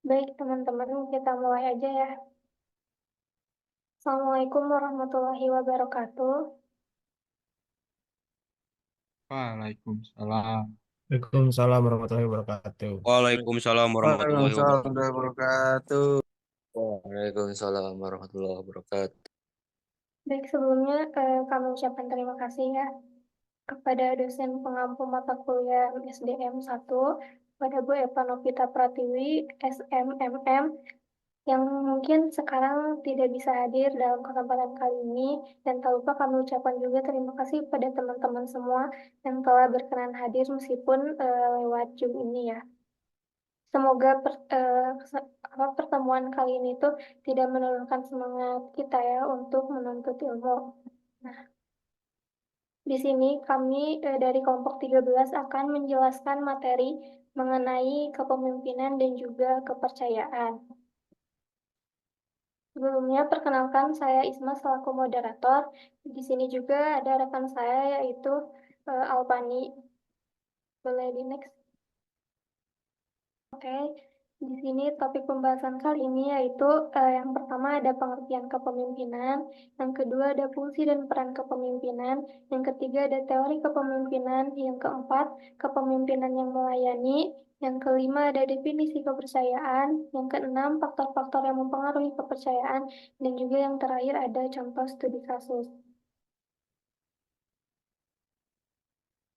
Baik, teman-teman, kita mulai aja ya. Assalamualaikum warahmatullahi wabarakatuh. Waalaikumsalam. Waalaikumsalam warahmatullahi wabarakatuh. Waalaikumsalam warahmatullahi Waalaikumsalam wabarakatuh. warahmatullahi wabarakatuh. Waalaikumsalam warahmatullahi wabarakatuh. Baik, sebelumnya kami ucapkan terima kasih ya kepada dosen pengampu mata kuliah SDM 1, kepada Bu Eva Novita Pratiwi, SMMM, yang mungkin sekarang tidak bisa hadir dalam kesempatan kali ini, dan tak lupa kami ucapkan juga terima kasih kepada teman-teman semua yang telah berkenan hadir meskipun lewat Zoom ini ya. Semoga pertemuan kali ini tuh tidak menurunkan semangat kita ya untuk menuntut ilmu. Nah, di sini kami dari kelompok 13 akan menjelaskan materi mengenai kepemimpinan dan juga kepercayaan. Sebelumnya, perkenalkan saya Isma selaku moderator. Di sini juga ada rekan saya yaitu Alpani. Boleh di next. Oke, di sini topik pembahasan kali ini yaitu yang pertama ada pengertian kepemimpinan, yang kedua ada fungsi dan peran kepemimpinan, yang ketiga ada teori kepemimpinan, yang keempat kepemimpinan yang melayani, yang kelima ada definisi kepercayaan, yang keenam faktor-faktor yang mempengaruhi kepercayaan, dan juga yang terakhir ada contoh studi kasus.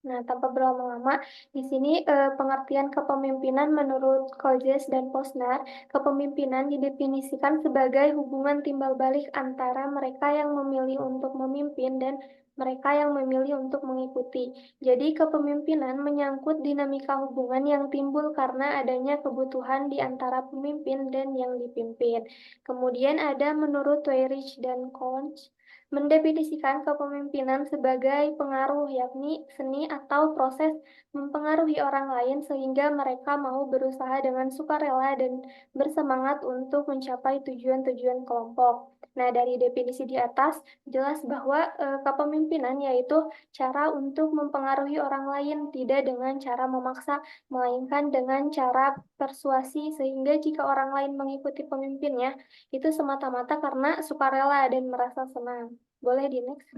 Nah, tanpa berlama-lama, di sini pengertian kepemimpinan menurut Koljes dan Posner, kepemimpinan didefinisikan sebagai hubungan timbal balik antara mereka yang memilih untuk memimpin dan mereka yang memilih untuk mengikuti. Jadi, kepemimpinan menyangkut dinamika hubungan yang timbul karena adanya kebutuhan di antara pemimpin dan yang dipimpin. Kemudian ada menurut Weyrich dan Conch, mendefinisikan kepemimpinan sebagai pengaruh, yakni seni atau proses mempengaruhi orang lain sehingga mereka mau berusaha dengan sukarela dan bersemangat untuk mencapai tujuan-tujuan kelompok. Nah, dari definisi di atas jelas bahwa kepemimpinan yaitu cara untuk mempengaruhi orang lain, tidak dengan cara memaksa, melainkan dengan cara persuasi sehingga jika orang lain mengikuti pemimpinnya, itu semata-mata karena sukarela dan merasa senang. Boleh di next.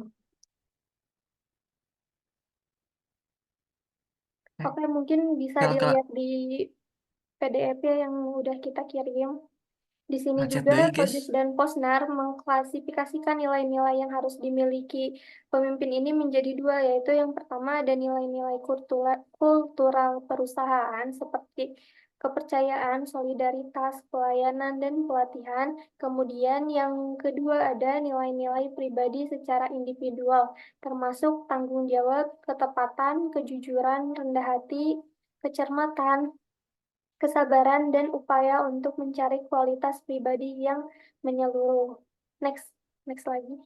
Oke, mungkin bisa dilihat di PDF ya yang udah kita kirim. Di sini Ngechat juga deui, guys. Kodis dan Posnar mengklasifikasikan nilai-nilai yang harus dimiliki pemimpin ini menjadi dua, yaitu yang pertama ada nilai-nilai kultural perusahaan seperti kepercayaan, solidaritas, pelayanan, dan pelatihan. Kemudian yang kedua ada nilai-nilai pribadi secara individual, termasuk tanggung jawab, ketepatan, kejujuran, rendah hati, kecermatan, kesabaran, dan upaya untuk mencari kualitas pribadi yang menyeluruh. Next lagi.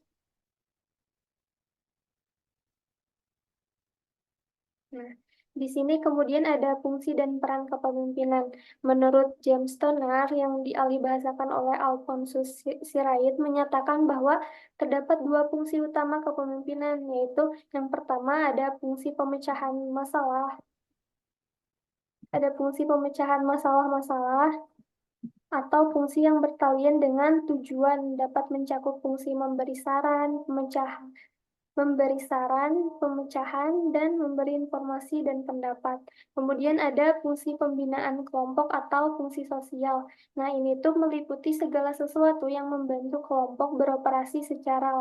Nah, di sini kemudian ada fungsi dan peran kepemimpinan. Menurut James Toner yang dialihbahasakan oleh Alphonsus Sirait menyatakan bahwa terdapat dua fungsi utama kepemimpinan, yaitu yang pertama ada fungsi pemecahan masalah. Ada fungsi pemecahan masalah-masalah atau fungsi yang bertalian dengan tujuan dapat mencakup fungsi memberi saran, pemecahan, dan memberi informasi dan pendapat. Kemudian ada fungsi pembinaan kelompok atau fungsi sosial. Nah, ini tuh meliputi segala sesuatu yang membantu kelompok beroperasi secara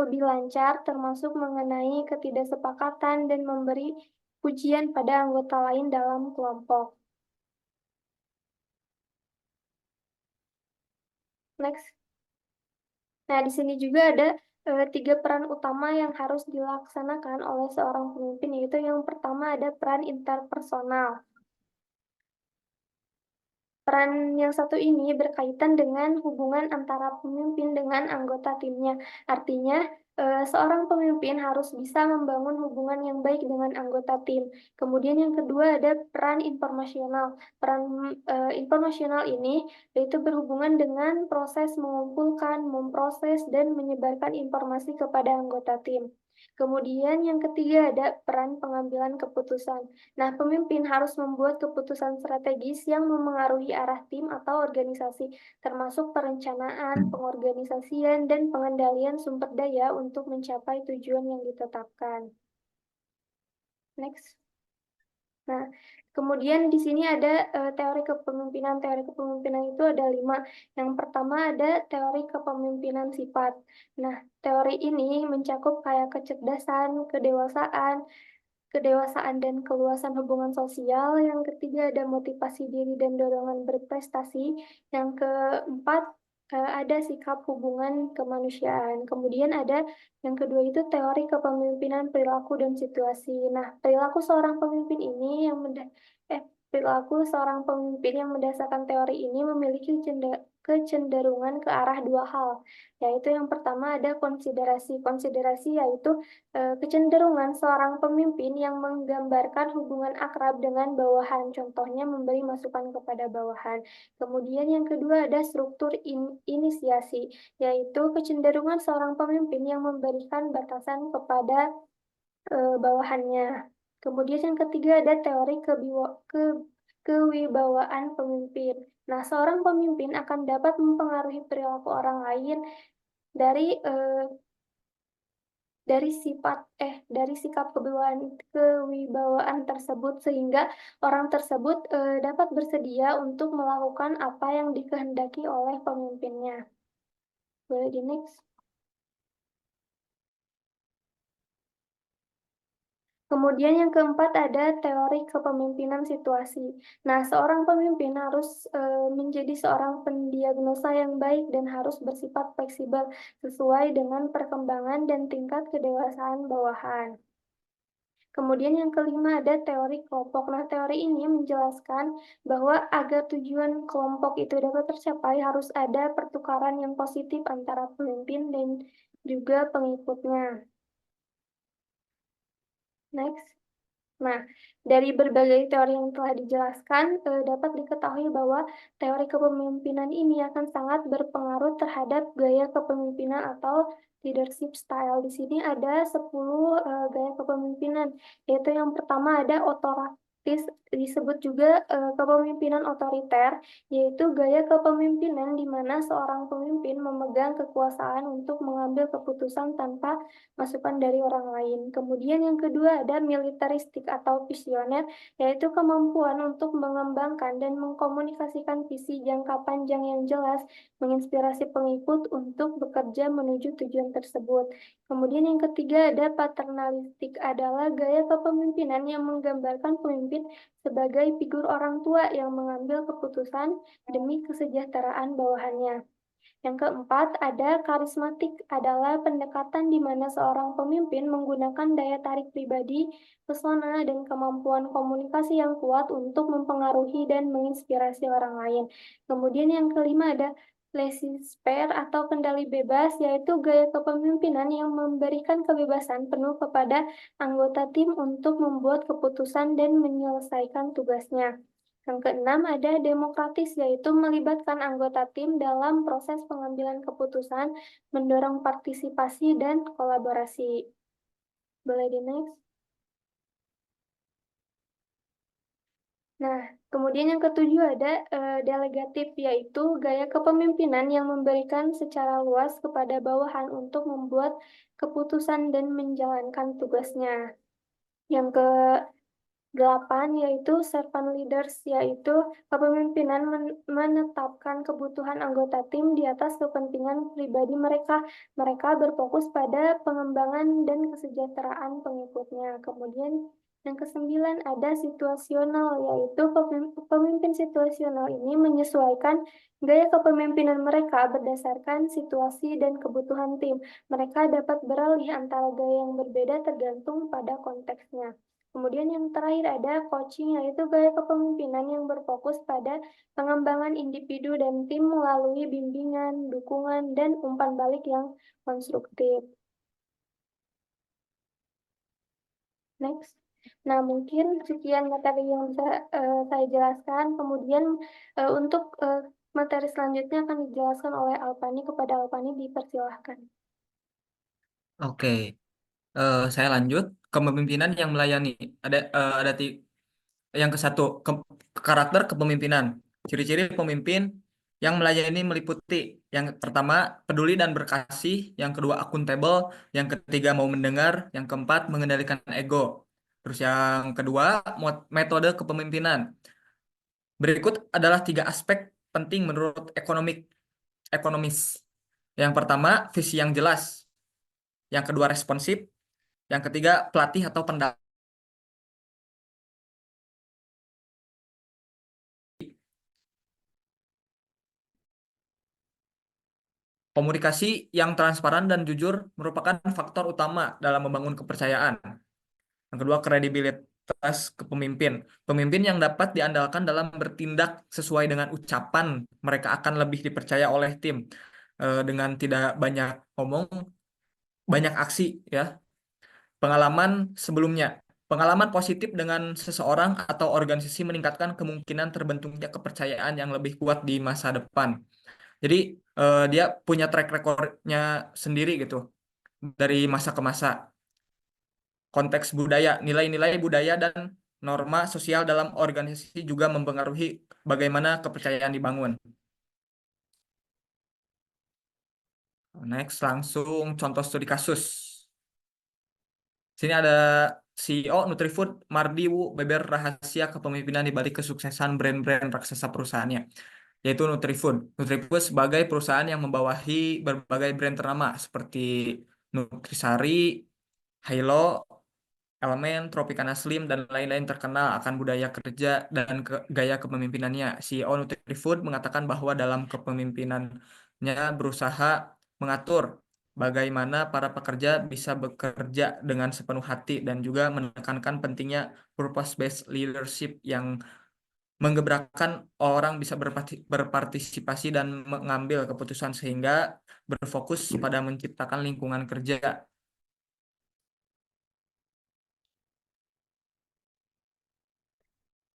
lebih lancar, termasuk mengenai ketidaksepakatan dan memberi pujian pada anggota lain dalam kelompok. Next. Nah, di sini juga ada tiga peran utama yang harus dilaksanakan oleh seorang pemimpin, yaitu yang pertama ada peran interpersonal. Peran yang satu ini berkaitan dengan hubungan antara pemimpin dengan anggota timnya. Artinya, seorang pemimpin harus bisa membangun hubungan yang baik dengan anggota tim. Kemudian yang kedua ada peran informasional. Peran informasional ini yaitu berhubungan dengan proses mengumpulkan, memproses, dan menyebarkan informasi kepada anggota tim. Kemudian yang ketiga ada peran pengambilan keputusan. Nah, pemimpin harus membuat keputusan strategis yang memengaruhi arah tim atau organisasi, termasuk perencanaan, pengorganisasian, dan pengendalian sumber daya untuk mencapai tujuan yang ditetapkan. Next. Nah, kemudian di sini ada teori kepemimpinan. Teori kepemimpinan itu ada 5. Yang pertama ada teori kepemimpinan sifat. Nah, teori ini mencakup kayak kecerdasan, kedewasaan dan keluasan hubungan sosial. Yang ketiga ada motivasi diri dan dorongan berprestasi. Yang keempat ada sikap hubungan kemanusiaan. Kemudian ada yang kedua itu teori kepemimpinan perilaku dan situasi. Nah, perilaku seorang pemimpin yang mendasarkan teori ini memiliki kecenderungan ke arah 2 hal, yaitu yang pertama ada konsiderasi. Konsiderasi yaitu kecenderungan seorang pemimpin yang menggambarkan hubungan akrab dengan bawahan, contohnya memberi masukan kepada bawahan. Kemudian yang kedua ada struktur inisiasi, yaitu kecenderungan seorang pemimpin yang memberikan batasan kepada bawahannya. Kemudian yang ketiga ada teori kewibawaan pemimpin. Nah, seorang pemimpin akan dapat mempengaruhi perilaku orang lain dari sikap kewibawaan tersebut sehingga orang tersebut dapat bersedia untuk melakukan apa yang dikehendaki oleh pemimpinnya. Boleh di next. Kemudian yang keempat ada teori kepemimpinan situasi. Nah, seorang pemimpin harus menjadi seorang pendiagnosa yang baik dan harus bersifat fleksibel sesuai dengan perkembangan dan tingkat kedewasaan bawahan. Kemudian yang kelima ada teori kelompok. Nah, teori ini menjelaskan bahwa agar tujuan kelompok itu dapat tercapai harus ada pertukaran yang positif antara pemimpin dan juga pengikutnya. Next. Nah, dari berbagai teori yang telah dijelaskan, dapat diketahui bahwa teori kepemimpinan ini akan sangat berpengaruh terhadap gaya kepemimpinan atau leadership style. Di sini ada 10 gaya kepemimpinan, yaitu yang pertama ada otoratis, disebut juga kepemimpinan otoriter, yaitu gaya kepemimpinan di mana seorang pemimpin memegang kekuasaan untuk mengambil keputusan tanpa masukan dari orang lain. Kemudian yang kedua ada militeristik atau visioner, yaitu kemampuan untuk mengembangkan dan mengkomunikasikan visi jangka panjang yang jelas, menginspirasi pengikut untuk bekerja menuju tujuan tersebut. Kemudian yang ketiga ada paternalistik, adalah gaya kepemimpinan yang menggambarkan pemimpin sebagai figur orang tua yang mengambil keputusan demi kesejahteraan bawahannya. Yang keempat, ada karismatik, adalah pendekatan di mana seorang pemimpin menggunakan daya tarik pribadi, pesona, dan kemampuan komunikasi yang kuat untuk mempengaruhi dan menginspirasi orang lain. Kemudian yang kelima ada laissez-faire atau kendali bebas, yaitu gaya kepemimpinan yang memberikan kebebasan penuh kepada anggota tim untuk membuat keputusan dan menyelesaikan tugasnya. Yang keenam ada demokratis, yaitu melibatkan anggota tim dalam proses pengambilan keputusan, mendorong partisipasi dan kolaborasi. Boleh di next. Nah, kemudian yang ketujuh ada delegatif, yaitu gaya kepemimpinan yang memberikan secara luas kepada bawahan untuk membuat keputusan dan menjalankan tugasnya. Yang ke 8 yaitu servant leaders, yaitu kepemimpinan menetapkan kebutuhan anggota tim di atas kepentingan pribadi mereka. Mereka berfokus pada pengembangan dan kesejahteraan pengikutnya. Kemudian yang kesembilan ada situasional, yaitu pemimpin situasional ini menyesuaikan gaya kepemimpinan mereka berdasarkan situasi dan kebutuhan tim. Mereka dapat beralih antara gaya yang berbeda tergantung pada konteksnya. Kemudian yang terakhir ada coaching, yaitu gaya kepemimpinan yang berfokus pada pengembangan individu dan tim melalui bimbingan, dukungan, dan umpan balik yang konstruktif. Next. Nah, mungkin sekian materi yang bisa saya jelaskan. Kemudian untuk materi selanjutnya akan dijelaskan oleh Alpani. Kepada Alpani dipersilahkan. Oke, Saya lanjut kepemimpinan yang melayani. Yang ke satu karakter kepemimpinan. Ciri-ciri pemimpin yang melayani meliputi yang pertama peduli dan berkasih, yang kedua akuntabel, yang ketiga mau mendengar, yang keempat mengendalikan ego. Terus yang kedua metode kepemimpinan. Berikut adalah 3 aspek penting menurut ekonomis. Yang pertama visi yang jelas, yang kedua responsif, yang ketiga pelatih atau pendamping. Komunikasi yang transparan dan jujur merupakan faktor utama dalam membangun kepercayaan. Yang kedua, kredibilitas kepemimpin. Pemimpin yang dapat diandalkan dalam bertindak sesuai dengan ucapan, mereka akan lebih dipercaya oleh tim. Dengan tidak banyak ngomong, banyak aksi, ya. Pengalaman sebelumnya. Pengalaman positif dengan seseorang atau organisasi meningkatkan kemungkinan terbentuknya kepercayaan yang lebih kuat di masa depan. Jadi dia punya track recordnya sendiri gitu dari masa ke masa. Konteks budaya, nilai-nilai budaya dan norma sosial dalam organisasi juga mempengaruhi bagaimana kepercayaan dibangun. Next, langsung contoh studi kasus. Sini ada CEO Nutrifood, Mardi Wu, beber rahasia kepemimpinan di balik kesuksesan brand-brand raksasa perusahaannya, yaitu Nutrifood. Nutrifood sebagai perusahaan yang membawahi berbagai brand ternama seperti Nutrisari, Hilo, Elemen, Tropicana Slim, dan lain-lain terkenal akan budaya kerja dan gaya kepemimpinannya. CEO Nutrifood mengatakan bahwa dalam kepemimpinannya berusaha mengatur bagaimana para pekerja bisa bekerja dengan sepenuh hati dan juga menekankan pentingnya purpose-based leadership yang menggebrakan orang bisa berpartisipasi dan mengambil keputusan sehingga berfokus pada menciptakan lingkungan kerja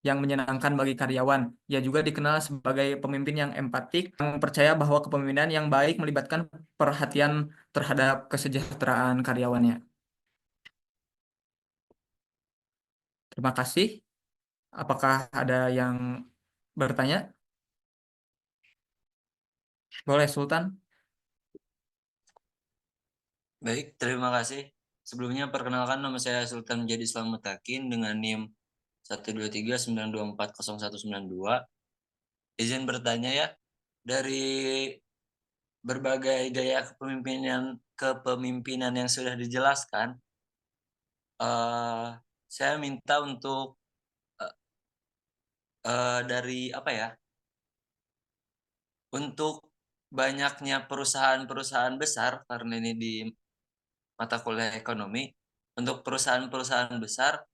yang menyenangkan bagi karyawan. Ia juga dikenal sebagai pemimpin yang empatik, yang percaya bahwa kepemimpinan yang baik melibatkan perhatian terhadap kesejahteraan karyawannya. Terima kasih. Apakah ada yang bertanya? Boleh, Sultan. Baik, terima kasih. Sebelumnya perkenalkan, nama saya Sultan Menjadi Slamutakin dengan NIM 12392409192. Izin bertanya ya, dari berbagai gaya kepemimpinan yang sudah dijelaskan, saya minta untuk dari apa ya? Untuk banyaknya perusahaan-perusahaan besar, karena ini di mata kuliah ekonomi, untuk perusahaan-perusahaan besar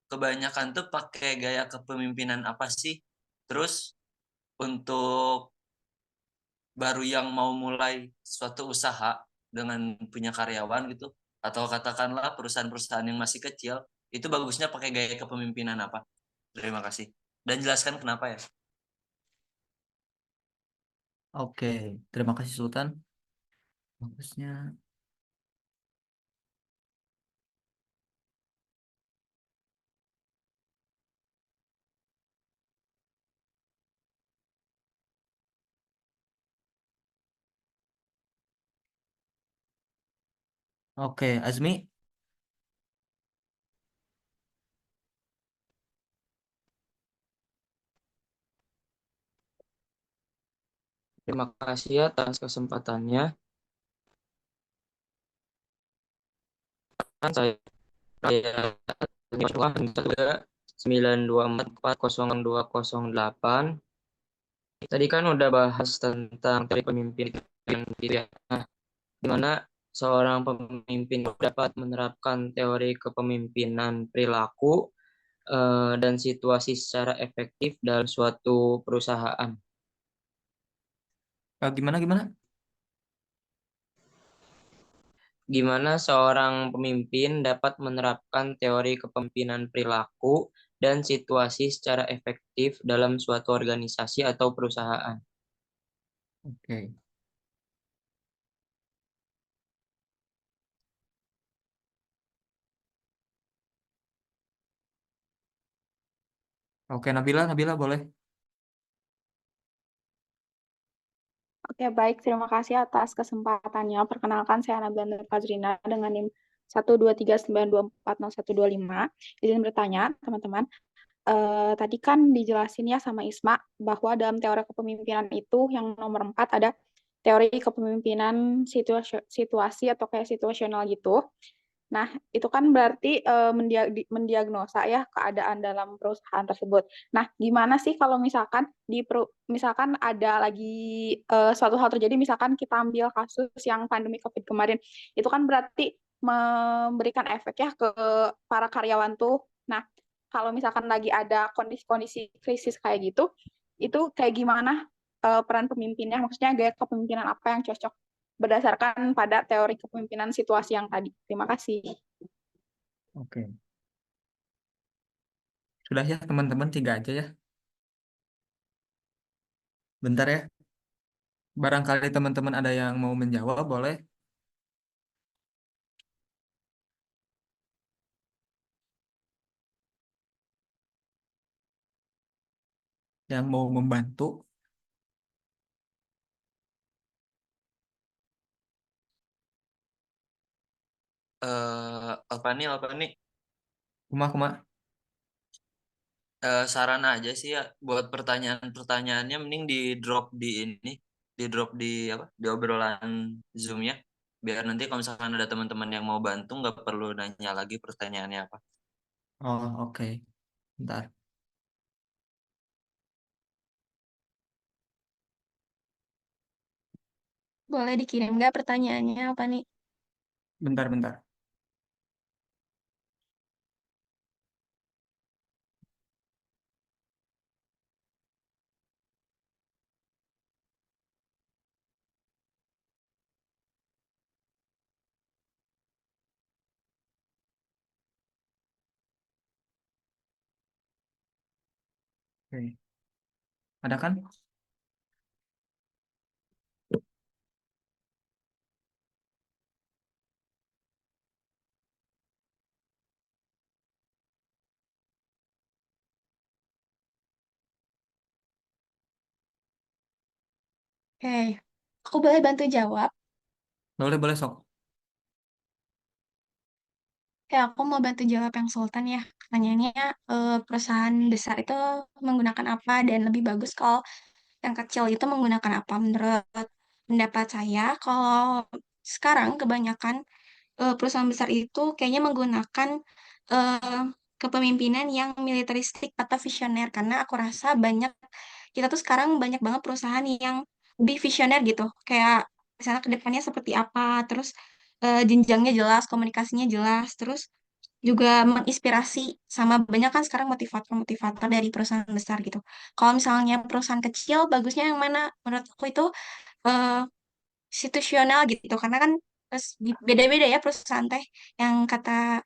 kebanyakan tuh pakai gaya kepemimpinan apa sih? Terus untuk baru yang mau mulai suatu usaha dengan punya karyawan gitu, atau katakanlah perusahaan-perusahaan yang masih kecil, itu bagusnya pakai gaya kepemimpinan apa? Terima kasih. Dan jelaskan kenapa ya. Oke, terima kasih Sultan. Bagusnya. Oke, Azmi. Terima kasih ya atas kesempatannya. Kan saya 9244028. Tadi kan udah bahas tentang teori pemimpin gitu ya. Nah, di mana seorang pemimpin dapat menerapkan teori kepemimpinan perilaku dan situasi secara efektif dalam suatu perusahaan. Gimana? Gimana seorang pemimpin dapat menerapkan teori kepemimpinan perilaku dan situasi secara efektif dalam suatu organisasi atau perusahaan. Oke. Oke, Nabila boleh. Oke, baik. Terima kasih atas kesempatannya. Perkenalkan, saya Nabila Nur Fazrina dengan NIM 12392400125. Izin bertanya, teman-teman. Tadi kan dijelasin ya sama Isma bahwa dalam teori kepemimpinan itu yang nomor 4 ada teori kepemimpinan situasi atau kayak situasional gitu. Nah, itu kan berarti mendiagnosa ya keadaan dalam perusahaan tersebut. Nah, gimana sih kalau misalkan misalkan ada lagi suatu hal terjadi, misalkan kita ambil kasus yang pandemi COVID kemarin, itu kan berarti memberikan efek ya ke para karyawan tuh. Nah, kalau misalkan lagi ada kondisi-kondisi krisis kayak gitu, itu kayak gimana peran pemimpinnya? Maksudnya gaya kepemimpinan apa yang cocok berdasarkan pada teori kepemimpinan situasi yang tadi. Terima kasih. Oke. Sudah ya teman-teman, 3 aja ya. Bentar ya. Barangkali teman-teman ada yang mau menjawab, boleh. Yang mau membantu. Apa nih? Kuma. Saran aja sih ya buat pertanyaan-pertanyaannya mending di drop di apa? Di obrolan Zoom-nya. Biar nanti kalau misalkan ada teman-teman yang mau bantu nggak perlu nanya lagi pertanyaannya apa. Oh, oke. Bentar. Boleh dikirim nggak pertanyaannya apa nih? Bentar. Oke. Ada kan? Oke, aku boleh bantu jawab. Boleh sok. Ya, aku mau bantu jawab yang Sultan ya. Pertanyaannya, perusahaan besar itu menggunakan apa dan lebih bagus kalau yang kecil itu menggunakan apa? Menurut pendapat saya, kalau sekarang kebanyakan perusahaan besar itu kayaknya menggunakan eh, kepemimpinan yang militeristik atau visioner karena aku rasa kita tuh sekarang banyak banget perusahaan yang lebih visioner gitu, kayak misalnya ke depannya seperti apa, terus jenjangnya jelas, komunikasinya jelas, terus juga menginspirasi sama banyak kan sekarang motivator-motivator dari perusahaan besar gitu. Kalau misalnya perusahaan kecil, bagusnya yang mana? Menurut aku itu eh, situasional gitu karena kan beda-beda ya perusahaan teh yang kata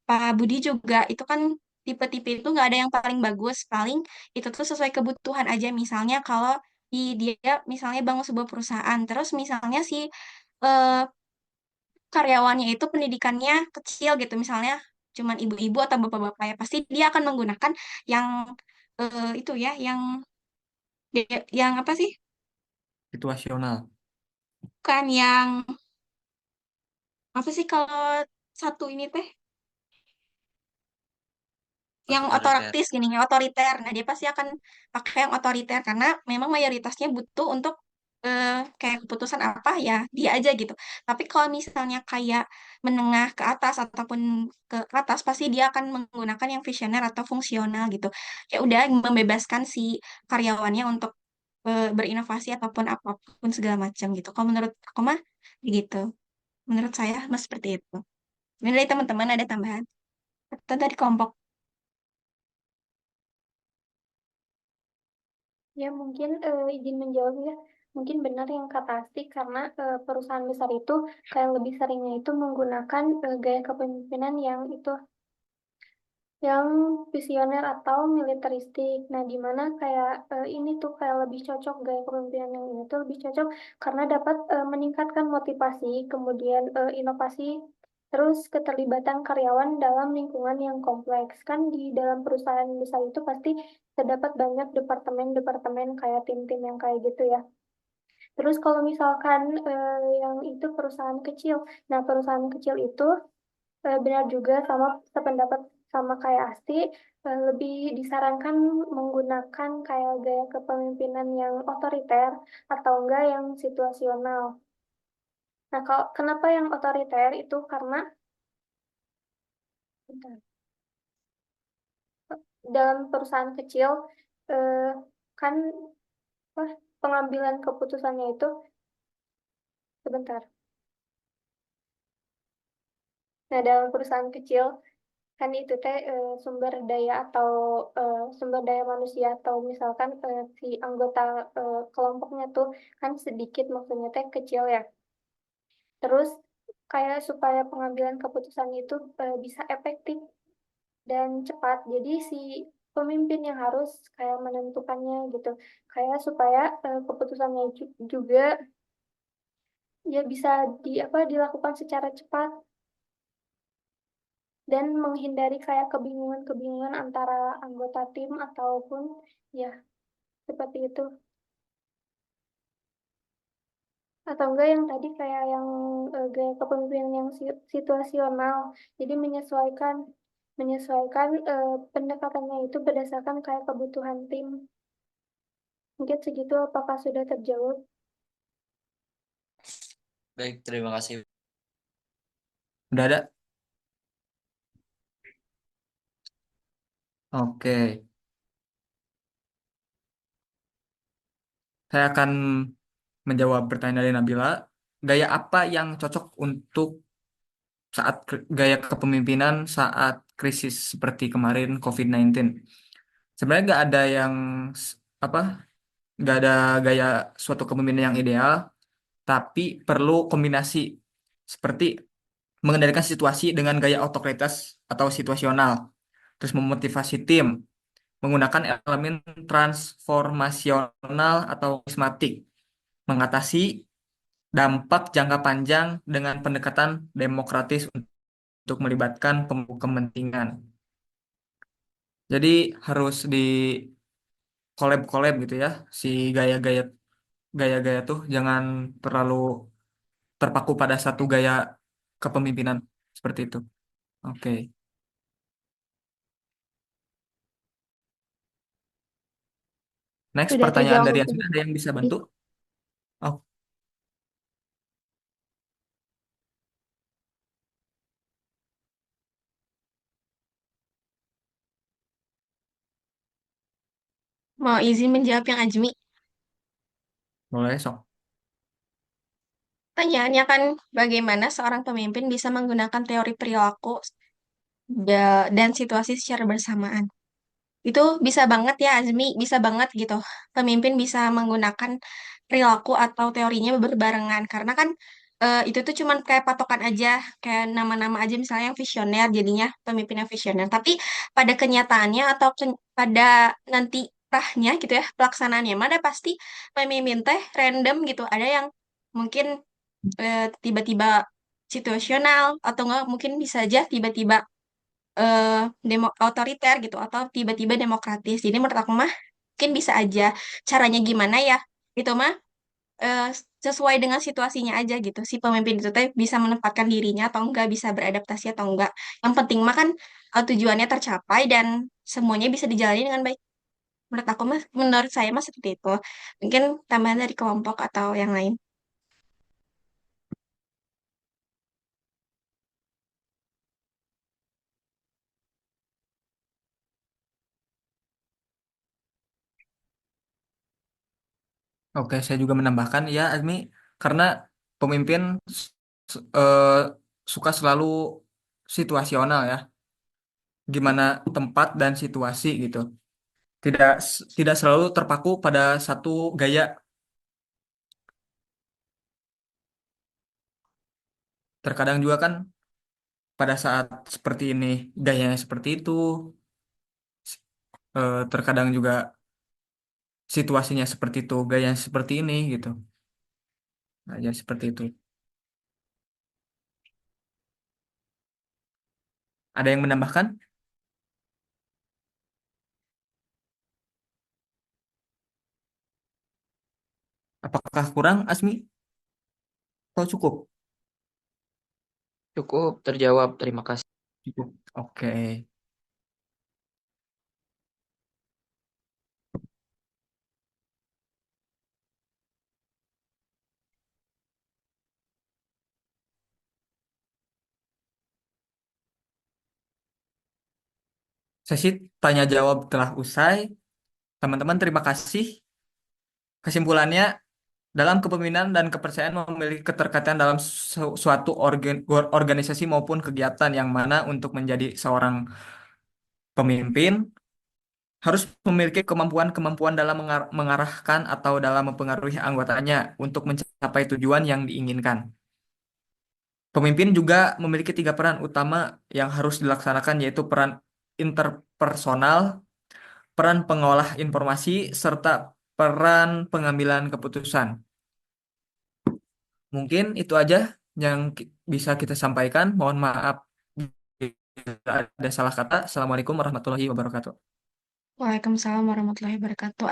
Pak Budi juga itu kan tipe-tipe itu nggak ada yang paling bagus paling itu tuh sesuai kebutuhan aja misalnya kalau dia misalnya bangun sebuah perusahaan terus misalnya si eh, karyawannya itu pendidikannya kecil gitu misalnya cuman ibu-ibu atau bapak-bapak ya pasti dia akan menggunakan yang itu ya yang apa sih Situasional. bukan yang apa sih kalau satu ini teh yang Otoriter. otoratis gini, yang otoriter. Nah, dia pasti akan pakai yang otoriter karena memang mayoritasnya butuh untuk kayak keputusan apa ya dia aja gitu. Tapi kalau misalnya kayak menengah ke atas ataupun ke atas pasti dia akan menggunakan yang visioner atau fungsional gitu. Ya udah membebaskan si karyawannya untuk berinovasi ataupun apapun segala macam gitu. Kalau menurut aku mah gitu. Menurut saya mah seperti itu. Ini dari teman-teman ada tambahan. Atau dari kelompok. Ya, mungkin izin menjawab ya. Mungkin benar yang kata Asti, karena perusahaan besar itu kayak lebih seringnya itu menggunakan gaya kepemimpinan yang visioner atau militeristik. Nah, di mana kayak ini tuh kayak lebih cocok gaya kepemimpinan yang ini tuh lebih cocok karena dapat meningkatkan motivasi, kemudian inovasi, terus keterlibatan karyawan dalam lingkungan yang kompleks. Kan di dalam perusahaan besar itu pasti terdapat banyak departemen-departemen kayak tim-tim yang kayak gitu ya. Terus kalau misalkan yang itu perusahaan kecil, nah perusahaan kecil itu benar juga sama sependapat sama kayak Asti, lebih disarankan menggunakan kayak gaya kepemimpinan yang otoriter atau enggak yang situasional. Nah, kalau kenapa yang otoriter itu karena bentar, dalam perusahaan kecil eh, kan apa, pengambilan keputusannya itu sebentar. Nah, dalam perusahaan kecil kan itu teh sumber daya atau sumber daya manusia atau misalkan si anggota kelompoknya tuh kan sedikit maksudnya teh kecil ya. Terus kayak supaya pengambilan keputusan itu bisa efektif dan cepat. Jadi si pemimpin yang harus kayak menentukannya gitu. Kayak supaya keputusannya juga ya bisa dilakukan secara cepat dan menghindari kayak kebingungan-kebingungan antara anggota tim ataupun ya seperti itu. Atau enggak yang tadi kayak yang gaya kepemimpinan yang situasional. Jadi menyesuaikan menyesuaikan pendekatannya itu berdasarkan kayak kebutuhan tim. Mungkin segitu apakah sudah terjawab? Baik, terima kasih. Udah ada? Oke. Saya akan menjawab pertanyaan dari Nabila. Gaya apa yang cocok untuk gaya kepemimpinan saat krisis seperti kemarin COVID-19? Sebenarnya nggak ada yang apa, nggak ada gaya suatu kepemimpinan yang ideal, tapi perlu kombinasi seperti mengendalikan situasi dengan gaya otoritas atau situasional, terus memotivasi tim, menggunakan elemen transformasional atau karismatik, mengatasi dampak jangka panjang dengan pendekatan demokratis untuk melibatkan pemangku kepentingan. Jadi harus di collab-collab gitu ya, si gaya-gaya gaya-gaya tuh jangan terlalu terpaku pada satu gaya kepemimpinan seperti itu. Oke. Next Sudah pertanyaan terjawab dari tuh. Asmi, ada yang bisa bantu? Oh, Mau izin menjawab yang Ajmi. boleh sok. Pertanyaannya kan bagaimana seorang pemimpin bisa menggunakan teori perilaku dan situasi secara bersamaan. Itu bisa banget ya Azmi, bisa banget gitu. Pemimpin bisa menggunakan perilaku atau teorinya berbarengan karena kan itu tuh cuman kayak patokan aja, kayak nama-nama aja misalnya yang visioner jadinya pemimpin yang visioner. Tapi pada kenyataannya atau pada nanti prahnya gitu ya, pelaksanaannya mana pasti pemimpin teh random gitu. Ada yang mungkin tiba-tiba situasional atau enggak mungkin bisa aja tiba-tiba otoriter gitu atau tiba-tiba demokratis. Jadi menurut aku mah mungkin bisa aja caranya gimana ya itu mah eh, sesuai dengan situasinya aja gitu. Si pemimpin itu teh bisa menempatkan dirinya atau enggak, bisa beradaptasi atau enggak. Yang penting mah kan tujuannya tercapai dan semuanya bisa dijalani dengan baik. Menurut aku mah, menurut saya mah seperti itu. Mungkin tambahan dari kelompok atau yang lain. Oke, saya juga menambahkan ya Azmi, karena pemimpin eh, suka selalu situasional ya, gimana tempat dan situasi gitu. Tidak selalu terpaku pada satu gaya. Terkadang juga kan pada saat seperti ini gayanya seperti itu, terkadang juga situasinya seperti itu, gayanya seperti ini gitu. Nah, ya seperti itu. Ada yang menambahkan? Apakah kurang, Asmi? Atau cukup? Cukup terjawab, terima kasih. Cukup. Oke. Sesi tanya jawab telah usai. Teman-teman, terima kasih. Kesimpulannya, dalam kepemimpinan dan kepercayaan memiliki keterkaitan dalam suatu organisasi maupun kegiatan yang mana untuk menjadi seorang pemimpin harus memiliki kemampuan-kemampuan dalam mengarahkan atau dalam mempengaruhi anggotanya untuk mencapai tujuan yang diinginkan. Pemimpin juga memiliki 3 peran utama yang harus dilaksanakan, yaitu peran interpersonal, peran pengolah informasi, serta peran pengambilan keputusan. Mungkin itu aja yang bisa kita sampaikan. Mohon maaf jika ada salah kata. Assalamualaikum warahmatullahi wabarakatuh. Waalaikumsalam warahmatullahi wabarakatuh.